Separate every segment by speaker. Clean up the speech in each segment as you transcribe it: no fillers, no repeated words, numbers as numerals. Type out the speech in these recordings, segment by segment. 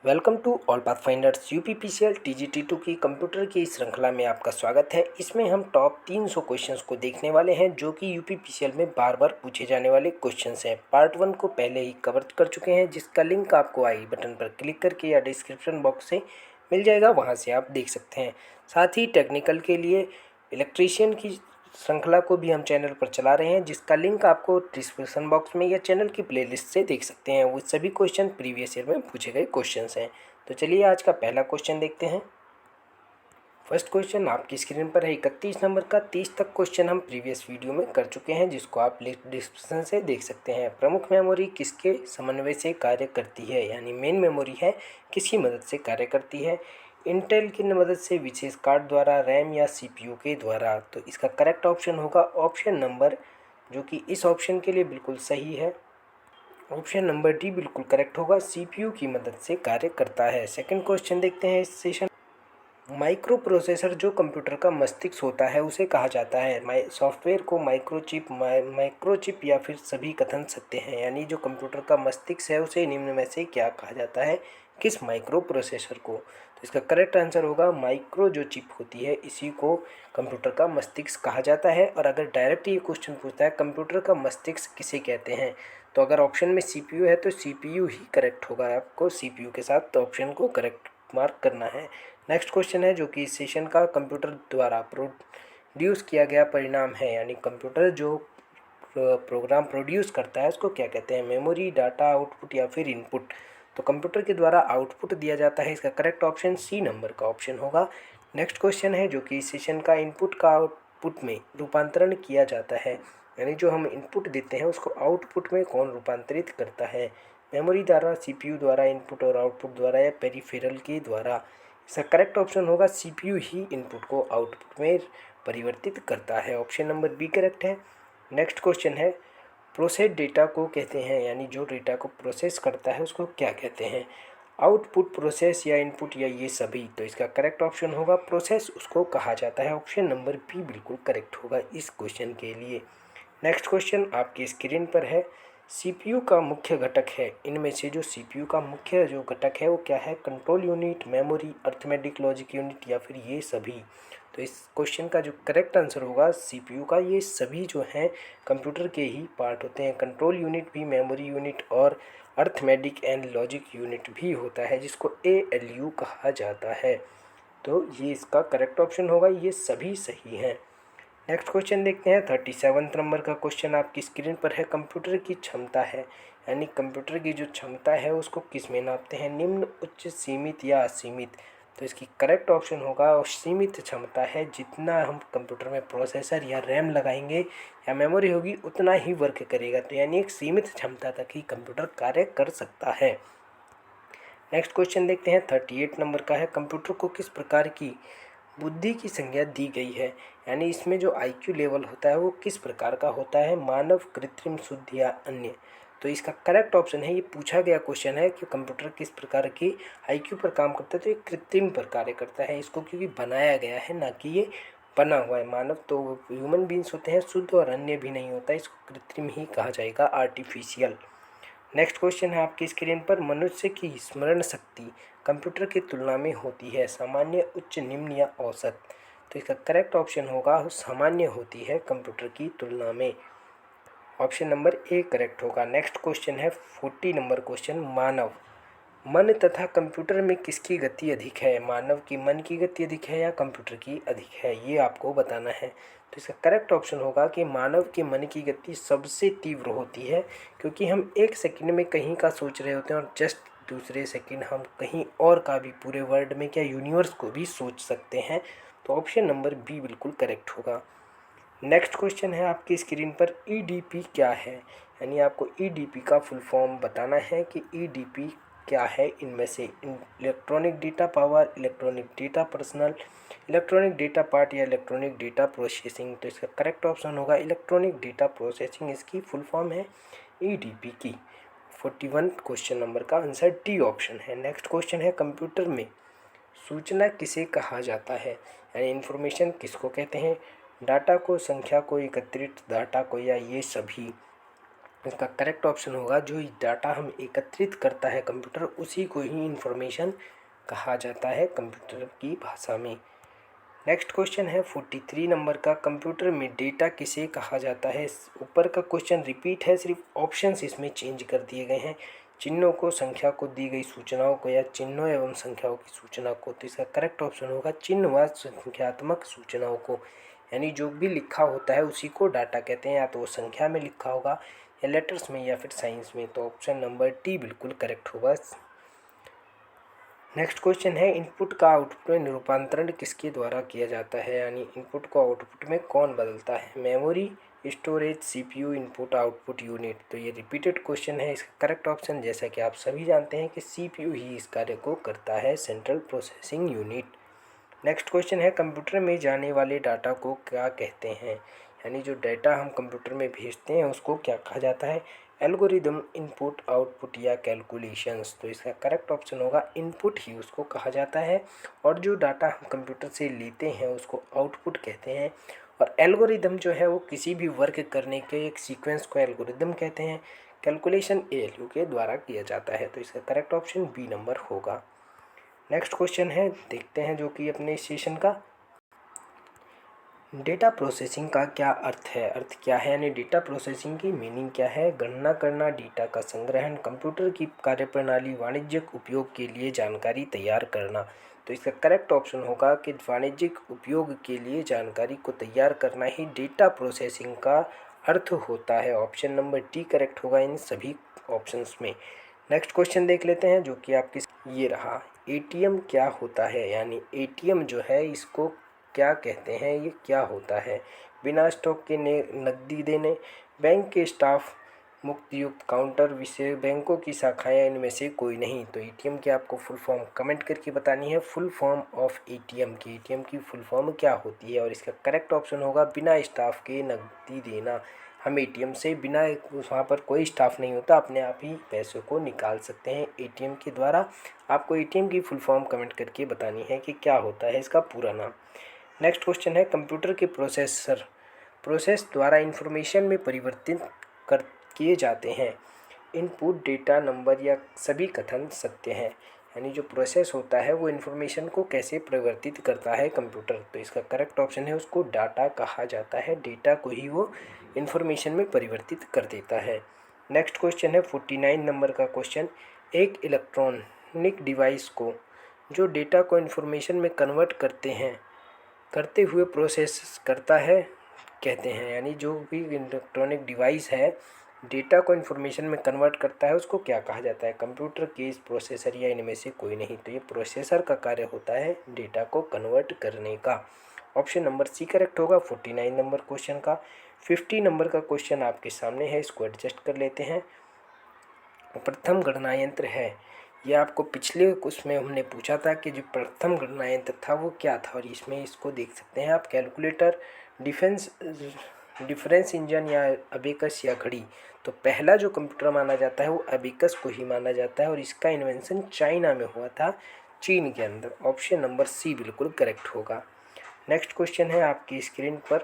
Speaker 1: Welcome to all Pathfinders UPPCL टीजीटी2 की computer की श्रृंखला में आपका स्वागत है। इसमें हम टॉप 300 क्वेश्चंस को देखने वाले हैं जो कि यूपीपीसीएल में बार बार पूछे जाने वाले क्वेश्चंस हैं। पार्ट 1 को पहले ही कवर कर चुके हैं, जिसका लिंक आपको आई बटन पर क्लिक करके या डिस्क्रिप्शन बॉक्स से मिल जाएगा, वहाँ से आप देख सकते हैं। साथ ही टेक्निकल के लिए इलेक्ट्रीशियन की श्रृंखला को भी हम चैनल पर चला रहे हैं, जिसका लिंक आपको डिस्क्रिप्शन बॉक्स में या चैनल की प्लेलिस्ट से देख सकते हैं। वो सभी क्वेश्चन प्रीवियस ईयर में पूछे गए क्वेश्चंस हैं। तो चलिए आज का पहला क्वेश्चन देखते हैं। फर्स्ट क्वेश्चन आपकी स्क्रीन पर है 31 नंबर का। 30 तक क्वेश्चन हम प्रीवियस वीडियो में कर चुके हैं, जिसको आप डिस्क्रिप्शन से देख सकते हैं। प्रमुख मेमोरी किसके समन्वय से कार्य करती है, यानी मेन मेमोरी है किसकी मदद से कार्य करती है। इंटेल की मदद से, विशेष कार्ड द्वारा, रैम या सीपीयू के द्वारा। तो इसका करेक्ट ऑप्शन होगा ऑप्शन नंबर, जो कि इस ऑप्शन के लिए बिल्कुल सही है। ऑप्शन नंबर डी बिल्कुल करेक्ट होगा, सीपीयू की मदद से कार्य करता है। सेकंड क्वेश्चन देखते हैं इस सेशन। माइक्रो प्रोसेसर जो कंप्यूटर का मस्तिष्क होता है उसे कहा जाता है। सॉफ्टवेयर को माइक्रोचिप या फिर सभी कथन सकते हैं, यानी जो कंप्यूटर का मस्तिष्क है उसे निम्न में से क्या कहा जाता है, किस माइक्रो प्रोसेसर को। तो इसका करेक्ट आंसर होगा माइक्रो जो चिप होती है इसी को कंप्यूटर का मस्तिष्क कहा जाता है। और अगर डायरेक्ट ये क्वेश्चन पूछता है कंप्यूटर का मस्तिष्क किसे कहते हैं, तो अगर ऑप्शन में सीपीयू है तो सीपीयू ही करेक्ट होगा। आपको सीपीयू के साथ तो ऑप्शन को करेक्ट मार्क करना है। नेक्स्ट क्वेश्चन है जो कि इस सेशन का कंप्यूटर द्वारा प्रोड्यूस किया गया परिणाम है, यानी कंप्यूटर जो प्रोग्राम प्रोड्यूस करता है उसको क्या कहते हैं, मेमोरी, डाटा, आउटपुट या फिर इनपुट। तो कंप्यूटर के द्वारा आउटपुट दिया जाता है। इसका करेक्ट ऑप्शन सी नंबर का ऑप्शन होगा। नेक्स्ट क्वेश्चन है जो कि इस सेशन का इनपुट का आउटपुट में रूपांतरण किया जाता है, यानी जो हम इनपुट देते हैं उसको आउटपुट में कौन रूपांतरित करता है, मेमोरी द्वारा, सीपीयू द्वारा, इनपुट और आउटपुट द्वारा या पेरिफेरल के द्वारा। इसका करेक्ट ऑप्शन होगा सीपीयू ही इनपुट को आउटपुट में परिवर्तित करता है। ऑप्शन नंबर बी करेक्ट है। नेक्स्ट क्वेश्चन है प्रोसेस डेटा को कहते हैं, यानी जो डेटा को प्रोसेस करता है उसको क्या कहते हैं, आउटपुट, प्रोसेस या इनपुट या ये सभी। तो इसका करेक्ट ऑप्शन होगा प्रोसेस उसको कहा जाता है। ऑप्शन नंबर बी बिल्कुल करेक्ट होगा इस क्वेश्चन के लिए। नेक्स्ट क्वेश्चन आपकी स्क्रीन पर है। सीपीयू का मुख्य घटक है, इनमें से जो सीपीयू का मुख्य जो घटक है वो क्या है, control unit, memory, arithmetic logic unit या फिर ये सभी। तो इस क्वेश्चन का जो करेक्ट आंसर होगा सीपीयू का ये सभी जो हैं कंप्यूटर के ही पार्ट होते हैं। कंट्रोल यूनिट भी, मेमोरी यूनिट और अर्थमेटिक एंड लॉजिक यूनिट भी होता है, जिसको एएलयू कहा जाता है। तो ये इसका करेक्ट ऑप्शन होगा, ये सभी सही हैं। नेक्स्ट क्वेश्चन देखते हैं। 37 नंबर का क्वेश्चन आपकी स्क्रीन पर है। कंप्यूटर की क्षमता है, यानी कंप्यूटर की जो क्षमता है उसको किस में नापते हैं, निम्न, उच्च, सीमित या असीमित। तो इसकी करेक्ट ऑप्शन होगा और सीमित क्षमता है, जितना हम कंप्यूटर में प्रोसेसर या रैम लगाएंगे या मेमोरी होगी उतना ही वर्क करेगा। तो यानी एक सीमित क्षमता तक ही कंप्यूटर कार्य कर सकता है। नेक्स्ट क्वेश्चन देखते हैं। 38 नंबर का है। कंप्यूटर को किस प्रकार की बुद्धि की संज्ञा दी गई है, यानी इसमें जो आईक्यू लेवल होता है वो किस प्रकार का होता है, मानव, कृत्रिम, शुद्ध या अन्य। तो इसका करेक्ट ऑप्शन है, ये पूछा गया क्वेश्चन है कि कंप्यूटर किस प्रकार की आईक्यू पर काम करता है, तो ये कृत्रिम पर कार्य करता है इसको, क्योंकि बनाया गया है ना कि ये बना हुआ है। मानव तो ह्यूमन बींग्स होते हैं, शुद्ध और अन्य भी नहीं होता, इसको कृत्रिम ही कहा जाएगा, आर्टिफिशियल। नेक्स्ट क्वेश्चन है आपकी स्क्रीन पर। मनुष्य की स्मरण शक्ति कंप्यूटर की तुलना में होती है, सामान्य, उच्च, निम्न या औसत। तो इसका करेक्ट ऑप्शन होगा सामान्य होती है कंप्यूटर की तुलना में। ऑप्शन नंबर ए करेक्ट होगा। नेक्स्ट क्वेश्चन है 40 नंबर क्वेश्चन। मानव मन तथा कंप्यूटर में किसकी गति अधिक है, मानव की मन की गति अधिक है या कंप्यूटर की अधिक है, ये आपको बताना है। तो इसका करेक्ट ऑप्शन होगा कि मानव के मन की गति सबसे तीव्र होती है, क्योंकि हम एक सेकंड में कहीं का सोच रहे होते हैं और जस्ट दूसरे सेकंड हम कहीं और का भी, पूरे वर्ल्ड में क्या यूनिवर्स को भी सोच सकते हैं। तो ऑप्शन नंबर बी बिल्कुल करेक्ट होगा। नेक्स्ट क्वेश्चन है आपकी स्क्रीन पर। ईडीपी क्या है, यानी आपको ईडीपी का फुल फॉर्म बताना है कि ईडीपी क्या है। इनमें से electronic data power, electronic data personal, electronic data part या इलेक्ट्रॉनिक डेटा प्रोसेसिंग। तो इसका करेक्ट ऑप्शन होगा इलेक्ट्रॉनिक डेटा प्रोसेसिंग, इसकी फुल फॉर्म है ईडीपी की। 41 क्वेश्चन नंबर का आंसर डी ऑप्शन है। नेक्स्ट क्वेश्चन है कंप्यूटर में सूचना किसे कहा जाता है, यानी इन्फॉर्मेशन किसको कहते हैं, डाटा को, संख्या को, एकत्रित डाटा को या ये सभी। इसका करेक्ट ऑप्शन होगा जो डाटा हम एकत्रित करता है कंप्यूटर, उसी को ही इंफॉर्मेशन कहा जाता है कंप्यूटर की भाषा में। नेक्स्ट क्वेश्चन है 43 नंबर का, कंप्यूटर में डेटा किसे कहा जाता है। ऊपर का क्वेश्चन रिपीट है, सिर्फ ऑप्शंस इसमें चेंज कर दिए गए हैं। चिन्हों को, संख्या को, दी गई सूचनाओं को, या चिन्हों एवं संख्याओं की सूचना को। तो इसका करेक्ट ऑप्शन होगा चिन्ह व संख्यात्मक सूचनाओं को, यानी जो भी लिखा होता है उसी को डाटा कहते हैं, या तो वो संख्या में लिखा होगा या लेटर्स में या फिर साइंस में। तो ऑप्शन नंबर टी बिल्कुल करेक्ट होगा। नेक्स्ट क्वेश्चन है इनपुट का आउटपुट में रूपांतरण किसके द्वारा किया जाता है, यानी इनपुट को आउटपुट में कौन बदलता है। Memory, storage, CPU, input output unit. तो ये रिपीटेड क्वेश्चन है। इसका करेक्ट ऑप्शन, जैसा कि आप सभी जानते हैं, कि सीपीयू ही इस कार्य को करता है, central processing unit. Next question है कंप्यूटर में जाने वाले डाटा को क्या कहते हैं, यानी जो डाटा हम कंप्यूटर में भेजते हैं उसको क्या कहा जाता है। एल्गोरिदम, इनपुट, आउटपुट या कैलकुलेशंस। तो इसका करेक्ट ऑप्शन होगा इनपुट ही उसको कहा जाता है, और जो डाटा हम कंप्यूटर से लेते हैं उसको आउटपुट कहते हैं। और एल्गोरिदम जो है वो किसी भी वर्क करने के एक सीक्वेंस को एल्गोरिदम कहते हैं। कैलकुलेशन एएलयू के द्वारा किया जाता है। तो इसका करेक्ट ऑप्शन बी नंबर होगा। नेक्स्ट क्वेश्चन है, देखते हैं, जो कि अपने सेशन का डेटा प्रोसेसिंग का क्या अर्थ है। अर्थ क्या है, यानी डेटा प्रोसेसिंग की मीनिंग क्या है। गणना करना, डेटा का संग्रहण, कंप्यूटर की कार्यप्रणाली, वाणिज्यिक उपयोग के लिए जानकारी तैयार करना। तो इसका करेक्ट ऑप्शन होगा कि वाणिज्यिक उपयोग के लिए जानकारी को तैयार करना ही डेटा प्रोसेसिंग का अर्थ होता है। ऑप्शन नंबर डी करेक्ट होगा इन सभी ऑप्शंस में। नेक्स्ट क्वेश्चन देख लेते हैं, जो कि आपकी ये रहा, एटीएम क्या होता है, यानी एटीएम जो है इसको क्या कहते हैं, ये क्या होता है। बिना स्टॉक के नकदी देने, बैंक के स्टाफ, मुक्तयुक्त काउंटर, विशेष बैंकों की शाखाएं, इनमें से कोई नहीं। तो एटीएम की आपको फुल फॉर्म कमेंट करके बतानी है। फुल फॉर्म ऑफ एटीएम की फुल फॉर्म क्या होती है, और इसका करेक्ट ऑप्शन होगा बिना स्टाफ के नकदी देना। हम एटीएम से बिना, वहाँ पर कोई स्टाफ नहीं होता, अपने आप ही पैसों को निकाल सकते हैं एटीएम के द्वारा। आपको एटीएम की फुल फॉर्म कमेंट करके बतानी है कि क्या होता है इसका पूरा नाम। नेक्स्ट क्वेश्चन है कंप्यूटर के प्रोसेस द्वारा इंफॉर्मेशन में परिवर्तित कर किए जाते हैं। इनपुट, डेटा, नंबर या सभी कथन सत्य हैं, यानी जो प्रोसेस होता है वो इन्फॉर्मेशन को कैसे परिवर्तित करता है कंप्यूटर। तो इसका करेक्ट ऑप्शन है उसको डाटा कहा जाता है। डेटा को ही वो इन्फॉर्मेशन में परिवर्तित कर देता है। नेक्स्ट क्वेश्चन है 49 नंबर का क्वेश्चन, एक इलेक्ट्रॉनिक डिवाइस को जो डेटा को इन्फॉर्मेशन में कन्वर्ट करते हुए प्रोसेस करता है कहते हैं, यानी जो भी इलेक्ट्रॉनिक डिवाइस है डेटा को इन्फॉर्मेशन में कन्वर्ट करता है उसको क्या कहा जाता है। कंप्यूटर, केस, प्रोसेसर या इनमें से कोई नहीं। तो ये प्रोसेसर का कार्य होता है डेटा को कन्वर्ट करने का। ऑप्शन नंबर सी करेक्ट होगा 49 नंबर क्वेश्चन का। 50 नंबर का क्वेश्चन आपके सामने है, इसको एडजस्ट कर लेते हैं। प्रथम गणना यंत्र है, ये आपको पिछले उसमें हमने पूछा था कि जो प्रथम गणना यंत्र था वो क्या था, और इसमें इसको देख सकते हैं आप। कैलकुलेटर, डिफरेंस इंजन या अबेकस या घड़ी। तो पहला जो कंप्यूटर माना जाता है वो अबेकस को ही माना जाता है, और इसका इन्वेंशन चाइना में हुआ था, चीन के अंदर। ऑप्शन नंबर सी बिल्कुल करेक्ट होगा। नेक्स्ट क्वेश्चन है आपकी स्क्रीन पर,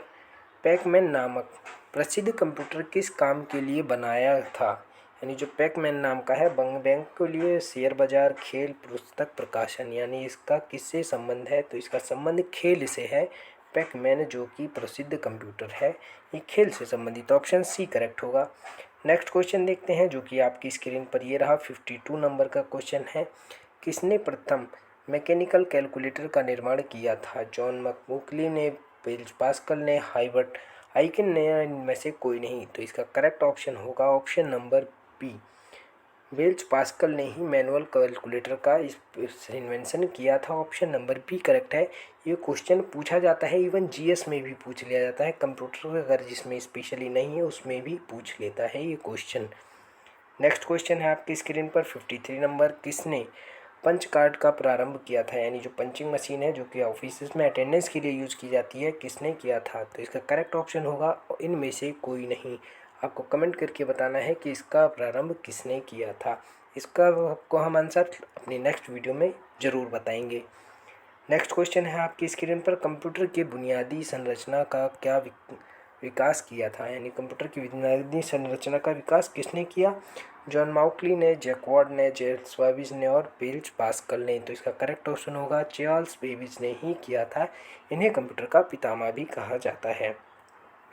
Speaker 1: पैकमैन नामक प्रसिद्ध कंप्यूटर किस काम के लिए बनाया था, यानी जो पैकमैन नाम का है बैंक के लिए, शेयर बाजार, खेल, पुस्तक प्रकाशन, यानी इसका किससे संबंध है। तो इसका संबंध खेल से है। पैकमैन जो कि प्रसिद्ध कंप्यूटर है ये खेल से संबंधित। ऑप्शन सी करेक्ट होगा। नेक्स्ट क्वेश्चन देखते हैं, जो कि आपकी स्क्रीन पर ये रहा, 52 नंबर का क्वेश्चन है, किसने प्रथम मैकेनिकल कैलकुलेटर का निर्माण किया था। जॉन मकबुकली ने, बेल्ज पास्कल ने, हाइबर्ट आइकिन ने, इनमें से कोई नहीं। तो इसका करेक्ट ऑप्शन होगा option number B, Blaise Pascal ने ही मैनुअल कैलकुलेटर का इन्वेंशन किया था। ऑप्शन नंबर बी करेक्ट है। ये क्वेश्चन पूछा जाता है, इवन जीएस में भी पूछ लिया जाता है। कंप्यूटर अगर जिसमें स्पेशली नहीं है उसमें भी पूछ लेता है ये क्वेश्चन। नेक्स्ट क्वेश्चन है आपकी स्क्रीन पर 53 नंबर, किसने पंच कार्ड का प्रारंभ किया था, यानी जो पंचिंग मशीन है जो कि ऑफिस में अटेंडेंस के लिए यूज़ की जाती है, किसने किया था। तो इसका करेक्ट ऑप्शन होगा इनमें से कोई नहीं। आपको कमेंट करके बताना है कि इसका प्रारंभ किसने किया था। इसका आपको हम आंसर अपनी नेक्स्ट वीडियो में ज़रूर बताएंगे। नेक्स्ट क्वेश्चन है आपकी स्क्रीन पर, कंप्यूटर के बुनियादी संरचना का क्या विकास किया था, यानी कंप्यूटर की बुनियादी संरचना का विकास किसने किया? जॉन मार्कली ने, जैकवार्ड ने, जेम्स बेबेज ने और बेल्च पास्कल ने। तो इसका करेक्ट ऑप्शन होगा चार्ल्स बेबेज ने ही किया था। इन्हें कंप्यूटर का पितामह भी कहा जाता है।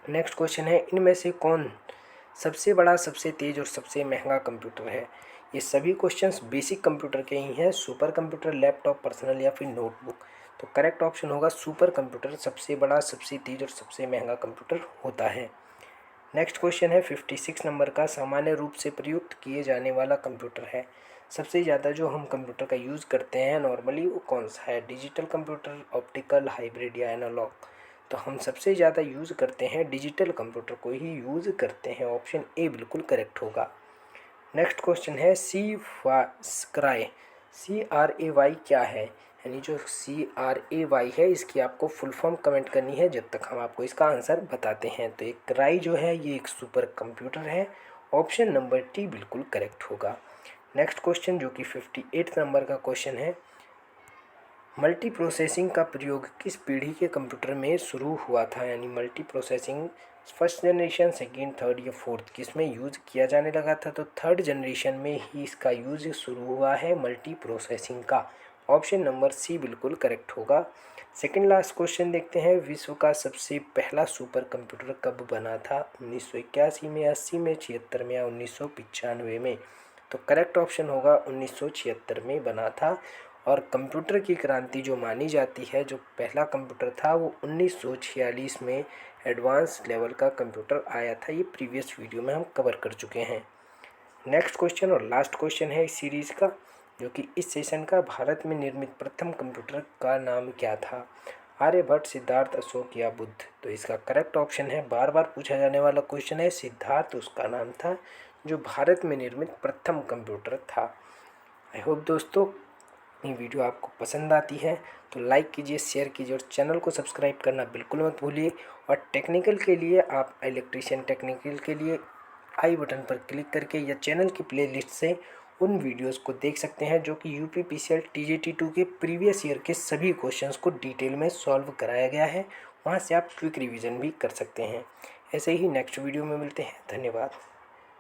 Speaker 1: नेक्स्ट क्वेश्चन है, इनमें से कौन सबसे बड़ा, सबसे तेज और सबसे महंगा कंप्यूटर है? ये सभी क्वेश्चंस बेसिक कंप्यूटर के ही हैं। सुपर कंप्यूटर, लैपटॉप, पर्सनल या फिर नोटबुक। तो करेक्ट ऑप्शन होगा सुपर कंप्यूटर सबसे बड़ा, सबसे तेज और सबसे महंगा कंप्यूटर होता है। नेक्स्ट क्वेश्चन है 56 नंबर का, सामान्य रूप से प्रयुक्त किए जाने वाला कंप्यूटर है। सबसे ज़्यादा जो हम कंप्यूटर का यूज़ करते हैं नॉर्मली वो कौन सा है? डिजिटल कंप्यूटर, ऑप्टिकल, हाइब्रिड या एनालॉग? तो हम सबसे ज़्यादा यूज़ करते हैं डिजिटल कंप्यूटर को ही यूज़ करते हैं। ऑप्शन ए बिल्कुल करेक्ट होगा। नेक्स्ट क्वेश्चन है CRAY क्या है? यानी जो CRAY है इसकी आपको फुल फॉर्म कमेंट करनी है जब तक हम आपको इसका आंसर बताते हैं। तो एक क्राई जो है ये एक सुपर कंप्यूटर है। ऑप्शन नंबर टी बिल्कुल करेक्ट होगा। नेक्स्ट क्वेश्चन जो कि 58 नंबर का क्वेश्चन है, मल्टी प्रोसेसिंग का प्रयोग किस पीढ़ी के कंप्यूटर में शुरू हुआ था? यानी multi processing first generation, second, third या फोर्थ किस में यूज़ किया जाने लगा था? तो थर्ड जनरेशन में ही इसका यूज़ शुरू हुआ है मल्टी प्रोसेसिंग का। ऑप्शन नंबर सी बिल्कुल करेक्ट होगा। सेकेंड लास्ट क्वेश्चन देखते हैं, विश्व का सबसे पहला सुपर कंप्यूटर कब बना था? 1981 में, 80 में, 76 में या 1995 में? तो करेक्ट ऑप्शन होगा 1976 में बना था। और कंप्यूटर की क्रांति जो मानी जाती है, जो पहला कंप्यूटर था वो 1946 में एडवांस लेवल का कंप्यूटर आया था। ये प्रीवियस वीडियो में हम कवर कर चुके हैं। नेक्स्ट क्वेश्चन और लास्ट क्वेश्चन है इस सीरीज़ का, जो कि इस सेशन का, भारत में निर्मित प्रथम कंप्यूटर का नाम क्या था? आर्यभट्ट, सिद्धार्थ, अशोक या बुद्ध? तो इसका करेक्ट ऑप्शन है, बार बार पूछा जाने वाला क्वेश्चन है, सिद्धार्थ उसका नाम था जो भारत में निर्मित प्रथम कंप्यूटर था। आई होप दोस्तों ये वीडियो आपको पसंद आती है तो लाइक कीजिए, शेयर कीजिए और चैनल को सब्सक्राइब करना बिल्कुल मत भूलिए। और टेक्निकल के लिए आप इलेक्ट्रीशियन टेक्निकल के लिए आई बटन पर क्लिक करके या चैनल की प्लेलिस्ट से उन वीडियोस को देख सकते हैं जो कि यूपीपीसीएल TGT2 के प्रीवियस ईयर के सभी क्वेश्चंस को डिटेल में सॉल्व कराया गया है। वहां से आप क्विक रिवीजन भी कर सकते हैं। ऐसे ही नेक्स्ट वीडियो में मिलते हैं। धन्यवाद।